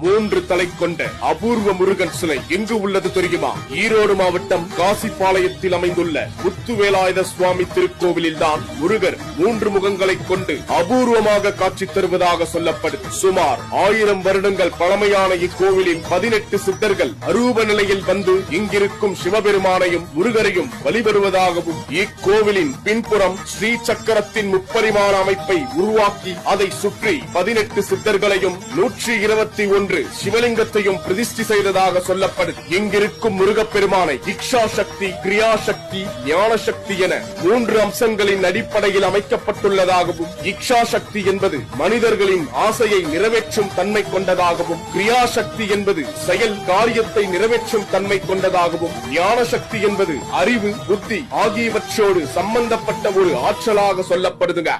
3 தலை கொண்ட அபூர்வ முருகன் சிலை எங்கு உள்ளது தெரியுமா? ஈரோடு மாவட்டம் காசிபாளையத்தில் அமைந்துள்ள முத்துவேலாயுத சுவாமி திருக்கோவிலில் தான் முருகர் 3 முகங்களை கொண்டு அபூர்வமாக காட்சி தருவதாக சொல்லப்படுது. சுமார் 1000 வருடங்கள் பழமையான இக்கோவிலில் 18 சித்தர்கள் அரூப நிலையில் வந்து இங்கிருக்கும் சிவபெருமானையும் முருகரையும் வழிபடுவதாகவும், இக்கோவிலின் பின்புறம் ஸ்ரீ சக்கரத்தின் முப்பரிமாண அமைப்பை உருவாக்கி அதை சுற்றி 18 சித்தர்களையும் 121 சிவலிங்கத்தையும் பிரதிஷ்டி செய்ததாக சொல்லப்படுது. இங்கிருக்கும் முருகப்பெருமானை இக்ஷா சக்தி, கிரியா சக்தி, ஞான சக்தி என 3 அம்சங்களின் அடிப்படையில் அமைக்கப்பட்டுள்ளதாகவும், இக்ஷா சக்தி என்பது மனிதர்களின் ஆசையை நிறைவேற்றும் தன்மை கொண்டதாகவும், கிரியா சக்தி என்பது செயல் காரியத்தை நிறைவேற்றும் தன்மை கொண்டதாகவும், ஞான சக்தி என்பது அறிவு, புத்தி ஆகியவற்றோடு சம்பந்தப்பட்ட ஒரு ஆற்றலாக சொல்லப்படுதுங்க.